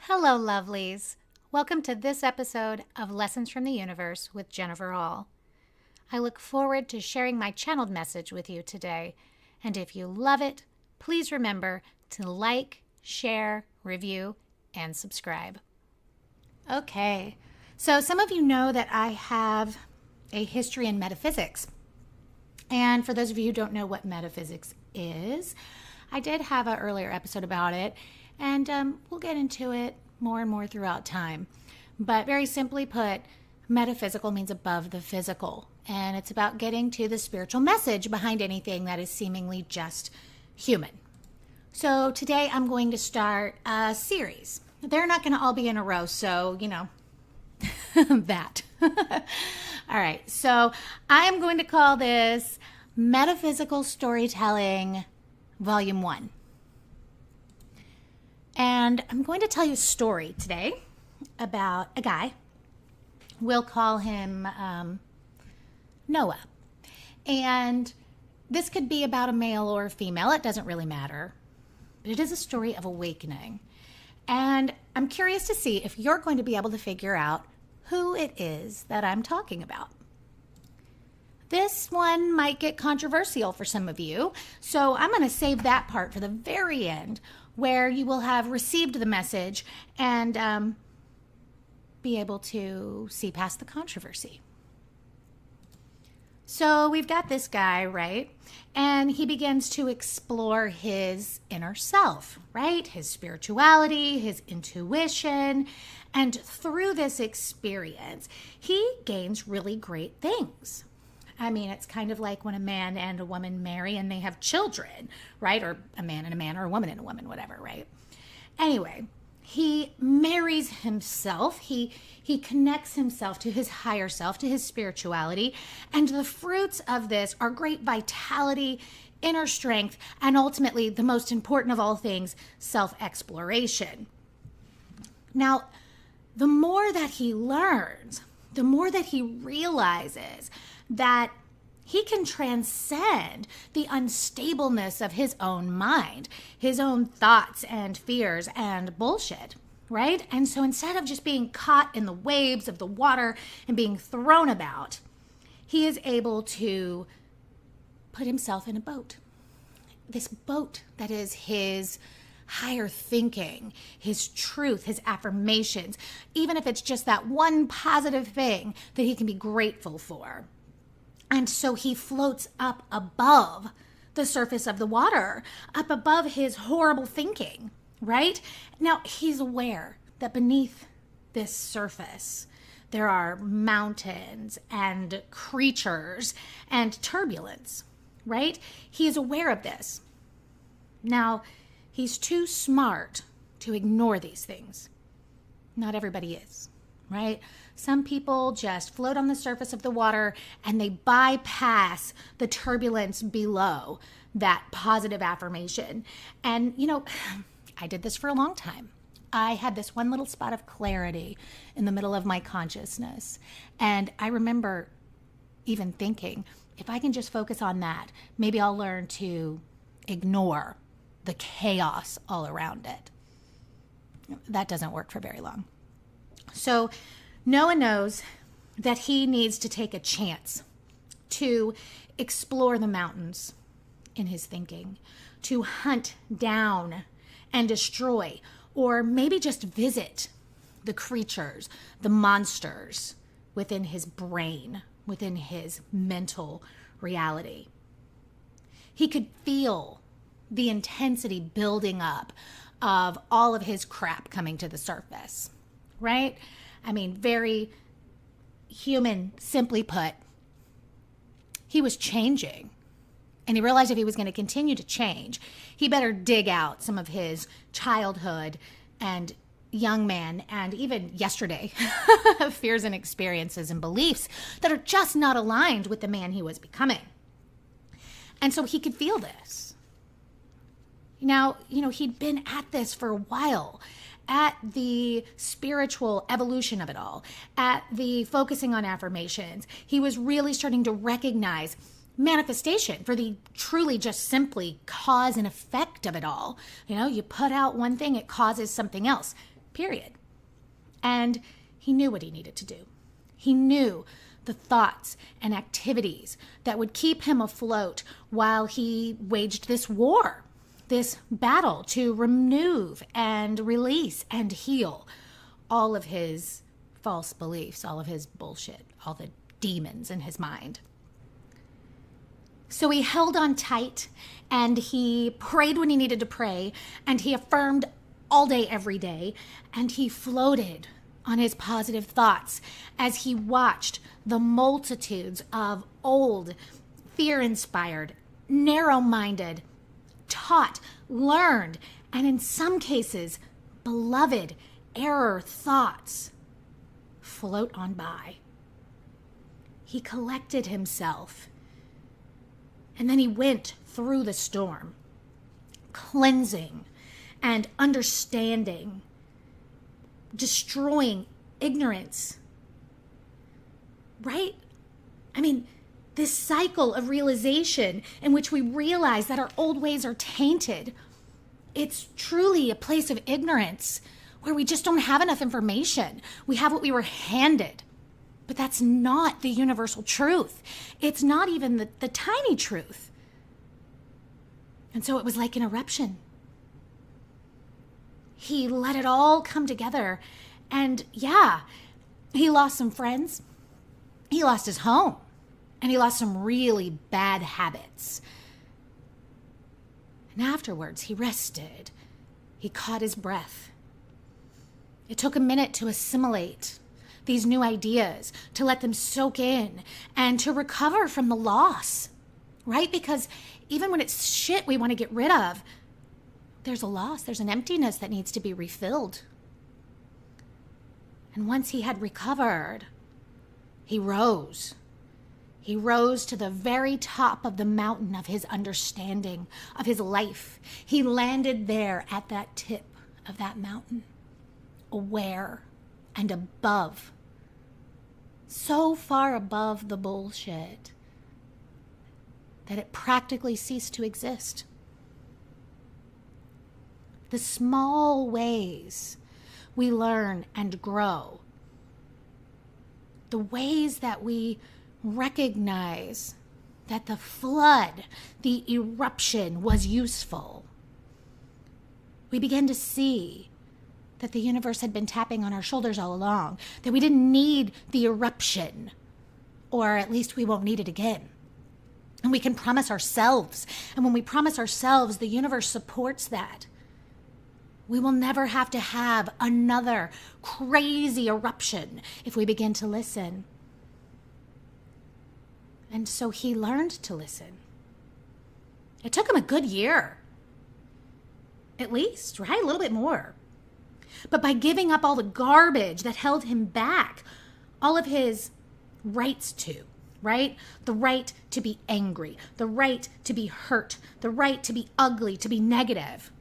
Hello, lovelies. Welcome to this episode of Lessons from the Universe with Jennifer Hall. I look forward to sharing my channeled message with you today, and if you love it, please remember to like, share, review, and subscribe. Okay, so some of you know that I have a history in metaphysics. And for those of you who don't know what metaphysics is, I did have an earlier episode about it, and we'll get into it more and more throughout time. But very simply put, metaphysical means above the physical, and it's about getting to the spiritual message behind anything that is seemingly just human. So today I'm going to start a series. They're not going to all be in a row, so, that. All right, so I am going to call this Metaphysical Storytelling Volume 1. And I'm going to tell you a story today about a guy. We'll call him Noah. And this could be about a male or a female. It doesn't really matter. But it is a story of awakening. And I'm curious to see if you're going to be able to figure out who it is that I'm talking about. This one might get controversial for some of you, so I'm going to save that part for the very end, where you will have received the message and be able to see past the controversy. So we've got this guy, right? And he begins to explore his inner self, right? His spirituality, his intuition. And through this experience, he gains really great things. I mean, it's kind of like when a man and a woman marry and they have children, right? Or a man and a man, or a woman and a woman, whatever, right? Anyway, he marries himself. He connects himself to his higher self, to his spirituality. And the fruits of this are great vitality, inner strength, and ultimately, the most important of all things, self-exploration. Now, the more that he learns, the more that he realizes that he can transcend the unstableness of his own mind, his own thoughts and fears and bullshit, right? And so instead of just being caught in the waves of the water and being thrown about, he is able to put himself in a boat. This boat that is his higher thinking, his truth, his affirmations, even if it's just that one positive thing that he can be grateful for. And so he floats up above the surface of the water, up above his horrible thinking, right? Now, he's aware that beneath this surface, there are mountains and creatures and turbulence, right? He is aware of this. Now, he's too smart to ignore these things. Not everybody is, right? Some people just float on the surface of the water and they bypass the turbulence below that positive affirmation. And, I did this for a long time. I had this one little spot of clarity in the middle of my consciousness. And I remember even thinking, if I can just focus on that, maybe I'll learn to ignore the chaos all around it. That doesn't work for very long. So Noah knows that he needs to take a chance to explore the mountains in his thinking, to hunt down and destroy, or maybe just visit the creatures, the monsters within his brain, within his mental reality. He could feel the intensity building up of all of his crap coming to the surface, right? I mean, very human, simply put. He was changing. And he realized if he was going to continue to change, he better dig out some of his childhood and young man and even yesterday fears and experiences and beliefs that are just not aligned with the man he was becoming. And so he could feel this. Now, he'd been at this for a while, at the spiritual evolution of it all, at the focusing on affirmations. He was really starting to recognize manifestation for the truly just simply cause and effect of it all. You put out one thing, it causes something else. period. And he knew what he needed to do. He knew the thoughts and activities that would keep him afloat while he waged this war, this battle to remove and release and heal all of his false beliefs, all of his bullshit, all the demons in his mind. So he held on tight, and he prayed when he needed to pray, and he affirmed all day, every day, and he floated on his positive thoughts as he watched the multitudes of old, fear-inspired, narrow-minded, taught, learned, and in some cases, beloved error thoughts float on by. He collected himself, and then he went through the storm, cleansing and understanding, destroying ignorance, right? I mean, this cycle of realization in which we realize that our old ways are tainted, it's truly a place of ignorance where we just don't have enough information. We have what we were handed. But that's not the universal truth. It's not even the tiny truth. And so it was like an eruption. He let it all come together. And yeah, he lost some friends. He lost his home. And he lost some really bad habits. And afterwards, he rested. He caught his breath. It took a minute to assimilate these new ideas, to let them soak in, and to recover from the loss, right? Because even when it's shit we want to get rid of, there's a loss, there's an emptiness that needs to be refilled. And once he had recovered, he rose. He rose to the very top of the mountain of his understanding, of his life. He landed there at that tip of that mountain, aware and above, so far above the bullshit that it practically ceased to exist. The small ways we learn and grow, the ways that we recognize that the flood, the eruption was useful, we begin to see that the universe had been tapping on our shoulders all along, that we didn't need the eruption, or at least we won't need it again. And we can promise ourselves, and when we promise ourselves, the universe supports that. We will never have to have another crazy eruption if we begin to listen. And so he learned to listen. It took him a good year, at least, right? A little bit more. But by giving up all the garbage that held him back, all of his rights to, right? The right to be angry, the right to be hurt, the right to be ugly, to be negative.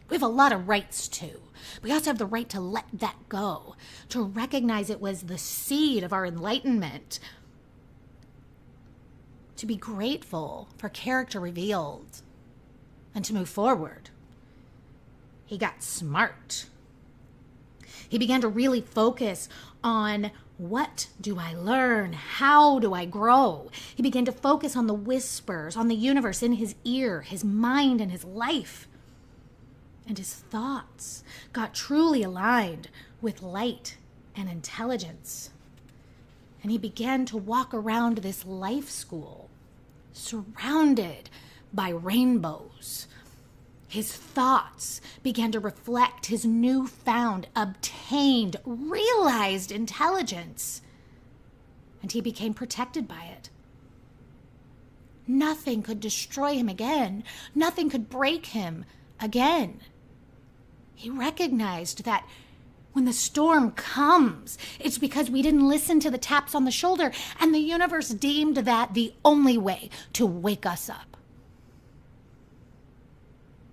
We have a lot of rights to. We also have the right to let that go, to recognize it was the seed of our enlightenment, to be grateful for character revealed, and to move forward. He got smart. He began to really focus on, what do I learn? How do I grow? He began to focus on the whispers, on the universe in his ear, his mind, and his life. And his thoughts got truly aligned with light and intelligence. And he began to walk around this life school, surrounded by rainbows. His thoughts began to reflect his newfound, obtained, realized intelligence. And he became protected by it. Nothing could destroy him again. Nothing could break him again. He recognized that when the storm comes, it's because we didn't listen to the taps on the shoulder, and the universe deemed that the only way to wake us up.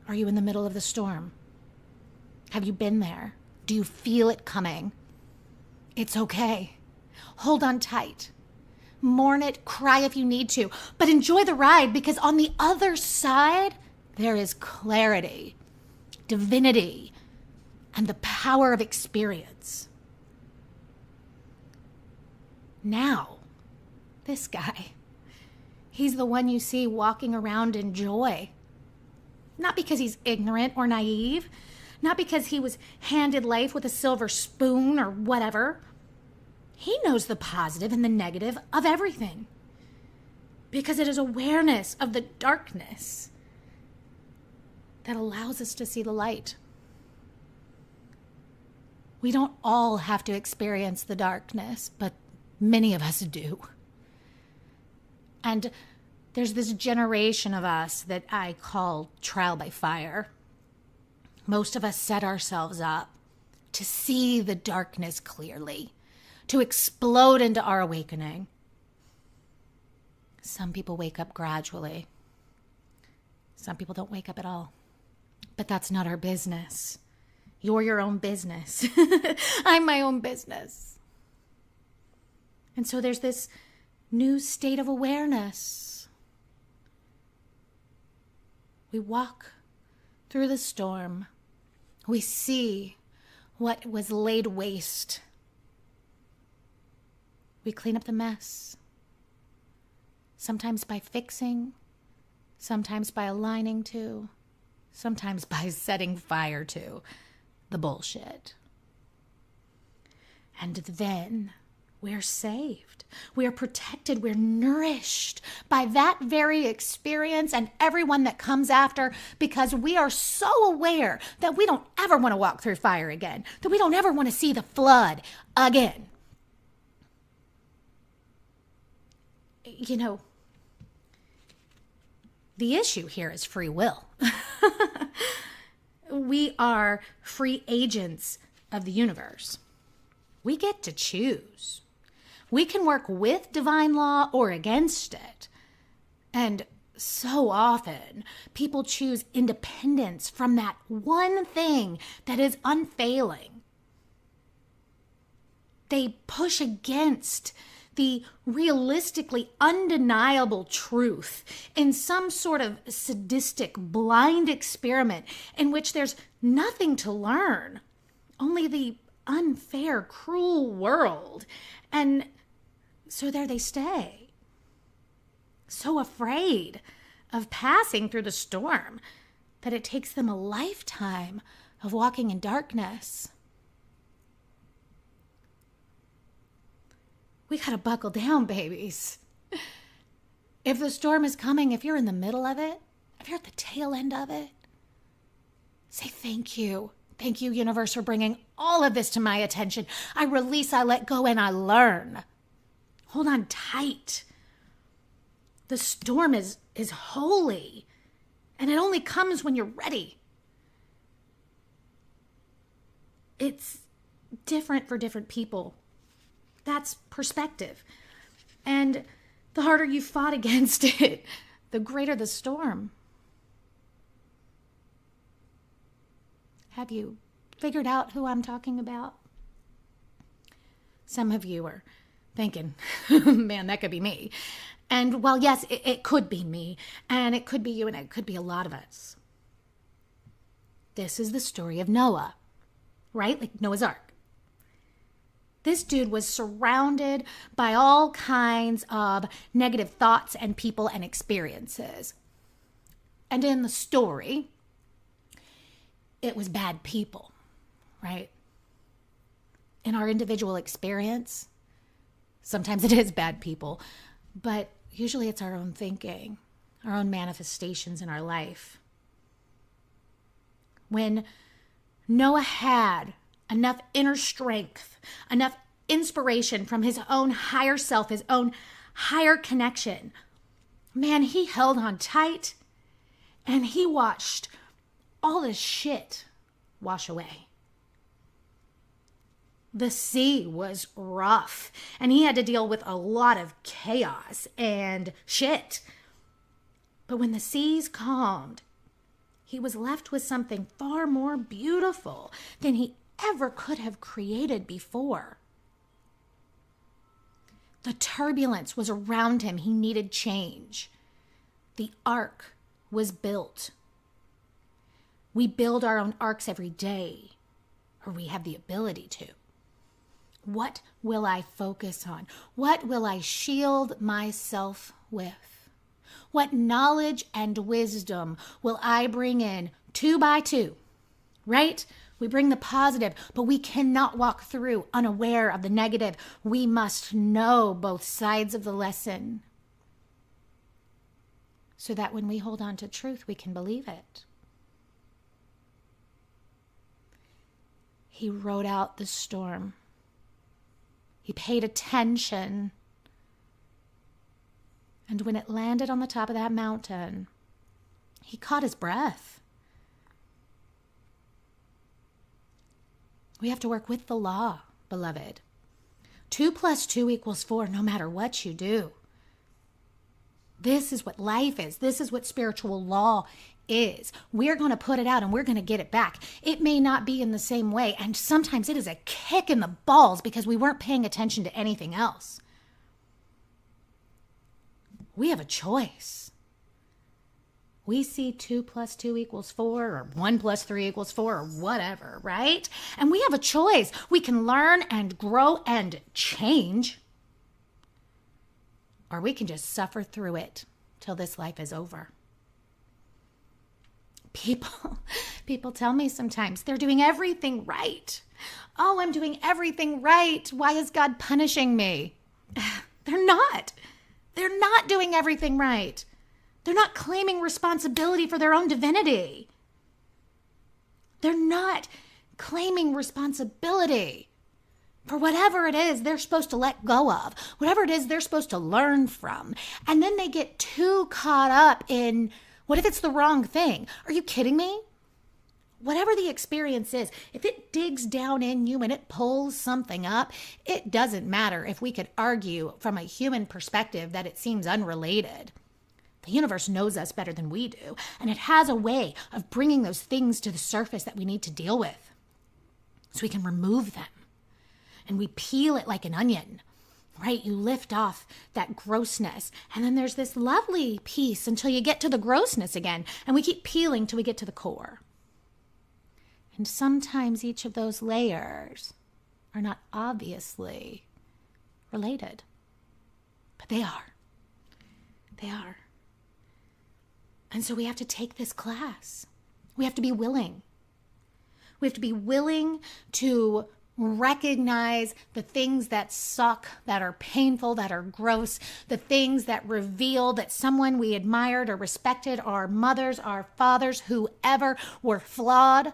Are you in the middle of the storm? Have you been there? Do you feel it coming? It's okay. Hold on tight. Mourn it, cry if you need to, but enjoy the ride, because on the other side, there is clarity, divinity, and the power of experience. Now, this guy, he's the one you see walking around in joy. Not because he's ignorant or naive, not because he was handed life with a silver spoon or whatever. He knows the positive and the negative of everything, because it is awareness of the darkness that allows us to see the light. We don't all have to experience the darkness, but many of us do. And there's this generation of us that I call trial by fire. Most of us set ourselves up to see the darkness clearly, to explode into our awakening. Some people wake up gradually. Some people don't wake up at all. But that's not our business. You're your own business. I'm my own business. And so there's this new state of awareness. We walk through the storm. We see what was laid waste. We clean up the mess. Sometimes by fixing, sometimes by aligning to, sometimes by setting fire to the bullshit. And then we're saved. We're protected. We're nourished by that very experience and everyone that comes after, because we are so aware that we don't ever want to walk through fire again, that we don't ever want to see the flood again. You know, the issue here is free will. We are free agents of the universe. We get to choose. We can work with divine law or against it. And so often, people choose independence from that one thing that is unfailing. They push against the realistically undeniable truth in some sort of sadistic, blind experiment in which there's nothing to learn, only the unfair, cruel world. And so there they stay, so afraid of passing through the storm that it takes them a lifetime of walking in darkness. We gotta buckle down, babies. If the storm is coming, if you're in the middle of it, if you're at the tail end of it, say thank you. Thank you, universe, for bringing all of this to my attention. I release, I let go, and I learn. Hold on tight. The storm is holy, and it only comes when you're ready. It's different for different people. That's perspective. And the harder you fought against it, the greater the storm. Have you figured out who I'm talking about? Some of you are thinking, man, that could be me. And while yes, it could be me, and it could be you, and it could be a lot of us. This is the story of Noah, right? Like Noah's Ark. This dude was surrounded by all kinds of negative thoughts and people and experiences. And in the story, it was bad people, right? In our individual experience, sometimes it is bad people, but usually it's our own thinking, our own manifestations in our life. When Noah had enough inner strength, enough inspiration from his own higher self, his own higher connection, man, he held on tight and he watched all this shit wash away. The sea was rough and he had to deal with a lot of chaos and shit. But when the seas calmed, he was left with something far more beautiful than he ever could have created before. The turbulence was around him. He needed change. The ark was built. We build our own arks every day. or we have the ability to. What will I focus on? What will I shield myself with? What knowledge and wisdom will I bring in 2 by 2, right? We bring the positive, but we cannot walk through unaware of the negative. We must know both sides of the lesson so that when we hold on to truth, we can believe it. He rode out the storm. He paid attention. And when it landed on the top of that mountain, he caught his breath. We have to work with the law, beloved. 2 + 2 = 4, no matter what you do. This is what life is. This is what spiritual law is. We're going to put it out and we're going to get it back. It may not be in the same way. And sometimes it is a kick in the balls because we weren't paying attention to anything else. We have a choice. We see 2 + 2 = 4 or 1 + 3 = 4 or whatever, right? And we have a choice. We can learn and grow and change. Or we can just suffer through it till this life is over. People tell me sometimes they're doing everything right. Oh, I'm doing everything right. Why is God punishing me? They're not. They're not doing everything right. They're not claiming responsibility for their own divinity. They're not claiming responsibility for whatever it is they're supposed to let go of, whatever it is they're supposed to learn from. And then they get too caught up in, what if it's the wrong thing? Are you kidding me? Whatever the experience is, if it digs down in you and it pulls something up, it doesn't matter if we could argue from a human perspective that it seems unrelated. The universe knows us better than we do, and it has a way of bringing those things to the surface that we need to deal with so we can remove them. And we peel it like an onion, right? You lift off that grossness, and then there's this lovely piece until you get to the grossness again, and we keep peeling till we get to the core. And sometimes each of those layers are not obviously related, but they are. They are. And so we have to take this class. We have to be willing. We have to be willing to recognize the things that suck, that are painful, that are gross, the things that reveal that someone we admired or respected, our mothers, our fathers, whoever, were flawed.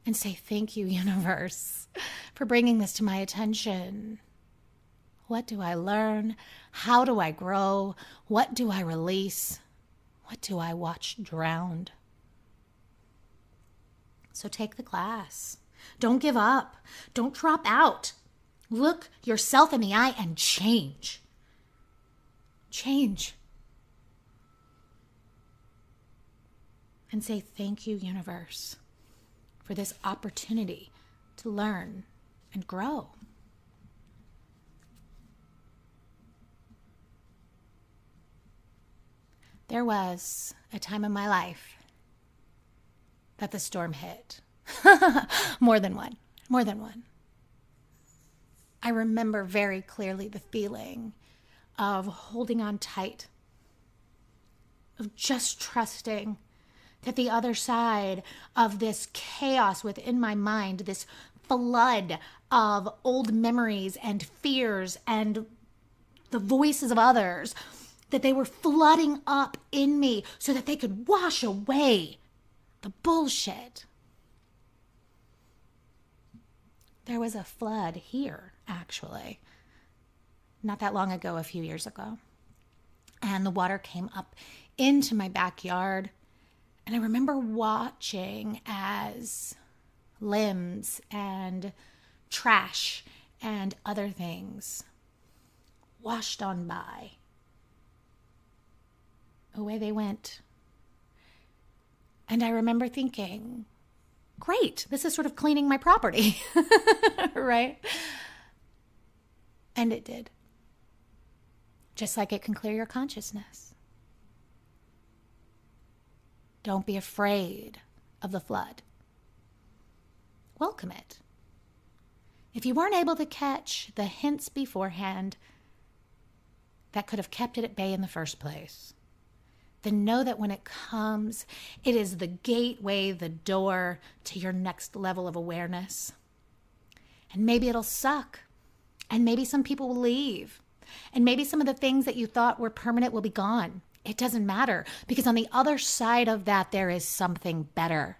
And say, thank you, universe, for bringing this to my attention. What do I learn? How do I grow? What do I release? What do I watch drowned? So take the class. Don't give up. Don't drop out. Look yourself in the eye and change. Change. And say, thank you, universe, for this opportunity to learn and grow. There was a time in my life that the storm hit. More than one. I remember very clearly the feeling of holding on tight, of just trusting that the other side of this chaos within my mind, this flood of old memories and fears and the voices of others, that they were flooding up in me so that they could wash away the bullshit. There was a flood here, actually, not that long ago, a few years ago. And the water came up into my backyard. And I remember watching as limbs and trash and other things washed on by. Away they went. And I remember thinking, great, this is sort of cleaning my property, right? And it did. Just like it can clear your consciousness. Don't be afraid of the flood. welcome it. If you weren't able to catch the hints beforehand that could have kept it at bay in the first place, then know that when it comes, it is the gateway, the door to your next level of awareness. And maybe it'll suck. And maybe some people will leave. And maybe some of the things that you thought were permanent will be gone. It doesn't matter, because on the other side of that, there is something better.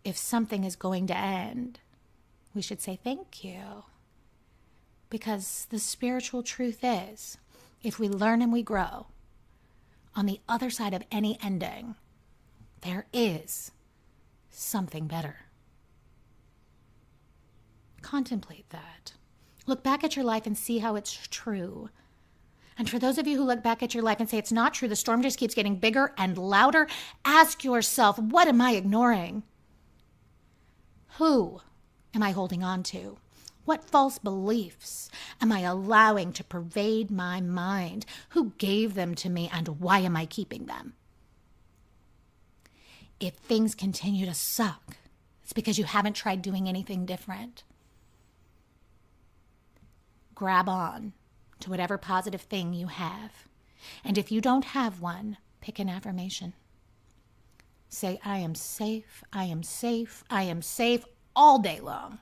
If something is going to end, we should say thank you. Because the spiritual truth is, if we learn and we grow, on the other side of any ending, there is something better. Contemplate that. Look back at your life and see how it's true. And for those of you who look back at your life and say it's not true, the storm just keeps getting bigger and louder, ask yourself, what am I ignoring? Who am I holding on to? What false beliefs am I allowing to pervade my mind? Who gave them to me, and why am I keeping them? If things continue to suck, it's because you haven't tried doing anything different. Grab on to whatever positive thing you have. And if you don't have one, pick an affirmation. Say, I am safe, I am safe, I am safe all day long.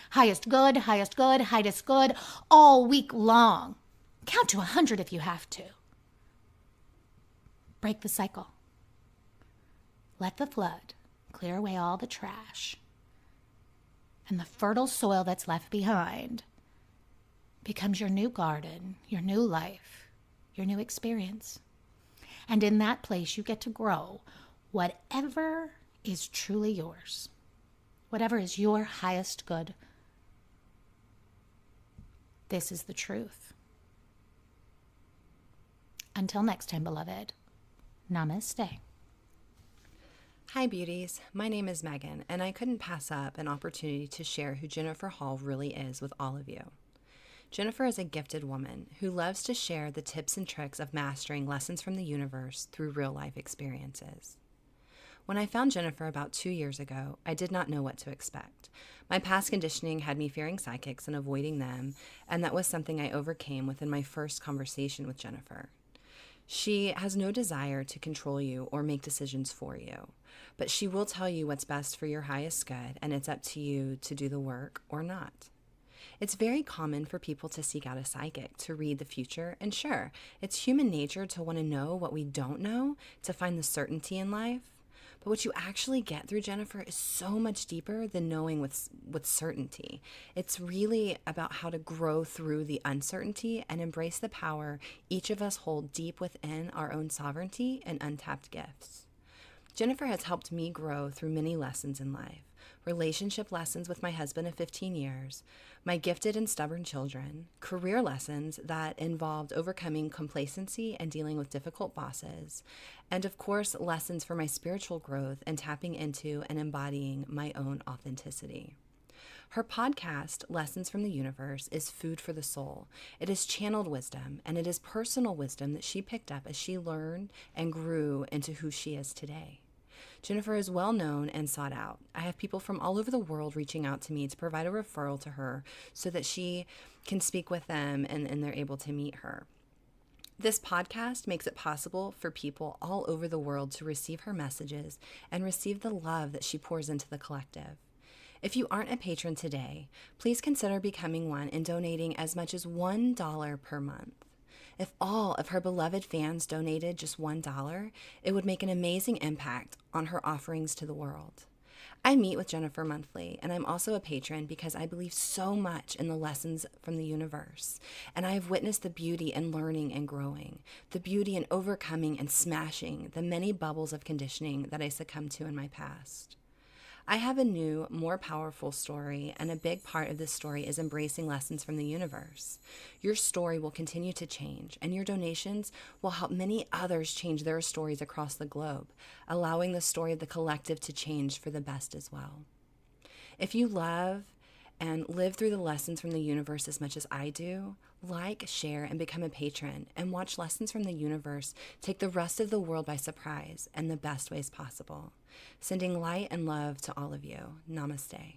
Highest good, highest good, highest good, all week long. Count to 100 if you have to. Break the cycle. Let the flood clear away all the trash. And the fertile soil that's left behind becomes your new garden, your new life, your new experience. And in that place, you get to grow whatever is truly yours, whatever is your highest good. This is the truth. Until next time, beloved, namaste. Hi, beauties. My name is Megan, and I couldn't pass up an opportunity to share who Jennifer Hall really is with all of you. Jennifer is a gifted woman who loves to share the tips and tricks of mastering lessons from the universe through real-life experiences. When I found Jennifer about 2 years ago, I did not know what to expect. My past conditioning had me fearing psychics and avoiding them, and that was something I overcame within my first conversation with Jennifer. She has no desire to control you or make decisions for you, but she will tell you what's best for your highest good, and it's up to you to do the work or not. It's very common for people to seek out a psychic to read the future, and sure, it's human nature to want to know what we don't know, to find the certainty in life. But what you actually get through Jennifer is so much deeper than knowing with certainty. It's really about how to grow through the uncertainty and embrace the power each of us hold deep within our own sovereignty and untapped gifts. Jennifer has helped me grow through many lessons in life. Relationship lessons with my husband of 15 years, my gifted and stubborn children, career lessons that involved overcoming complacency and dealing with difficult bosses, and of course, lessons for my spiritual growth and tapping into and embodying my own authenticity. Her podcast, Lessons from the Universe, is food for the soul. It is channeled wisdom, and it is personal wisdom that she picked up as she learned and grew into who she is today. Jennifer is well known and sought out. I have people from all over the world reaching out to me to provide a referral to her so that she can speak with them and they're able to meet her. This podcast makes it possible for people all over the world to receive her messages and receive the love that she pours into the collective. If you aren't a patron today, please consider becoming one and donating as much as $1 per month. If all of her beloved fans donated just $1, it would make an amazing impact on her offerings to the world. I meet with Jennifer monthly, and I'm also a patron because I believe so much in the lessons from the universe. And I have witnessed the beauty in learning and growing, the beauty in overcoming and smashing the many bubbles of conditioning that I succumbed to in my past. I have a new, more powerful story, and a big part of this story is embracing lessons from the universe. Your story will continue to change, and your donations will help many others change their stories across the globe, allowing the story of the collective to change for the best as well. If you love and live through the lessons from the universe as much as I do, like, share, and become a patron, and watch lessons from the universe take the rest of the world by surprise in the best ways possible. Sending light and love to all of you. Namaste.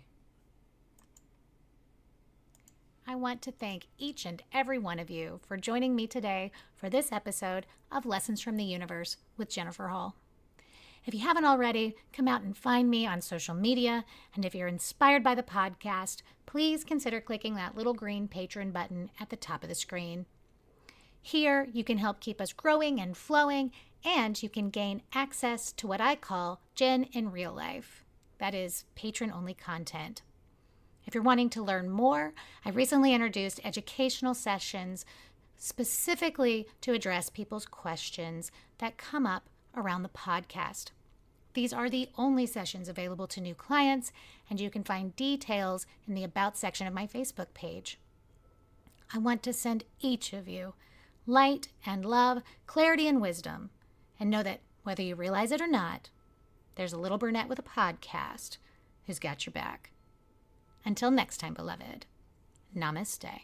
I want to thank each and every one of you for joining me today for this episode of Lessons from the Universe with Jennifer Hall. If you haven't already, come out and find me on social media, and if you're inspired by the podcast, please consider clicking that little green patron button at the top of the screen. Here, you can help keep us growing and flowing, and you can gain access to what I call Jen in real life. That is patron-only content. If you're wanting to learn more, I recently introduced educational sessions specifically to address people's questions that come up around the podcast. These are the only sessions available to new clients, and you can find details in the About section of my Facebook page. I want to send each of you light and love, clarity and wisdom, and know that whether you realize it or not, there's a little brunette with a podcast who's got your back. Until next time, beloved, namaste.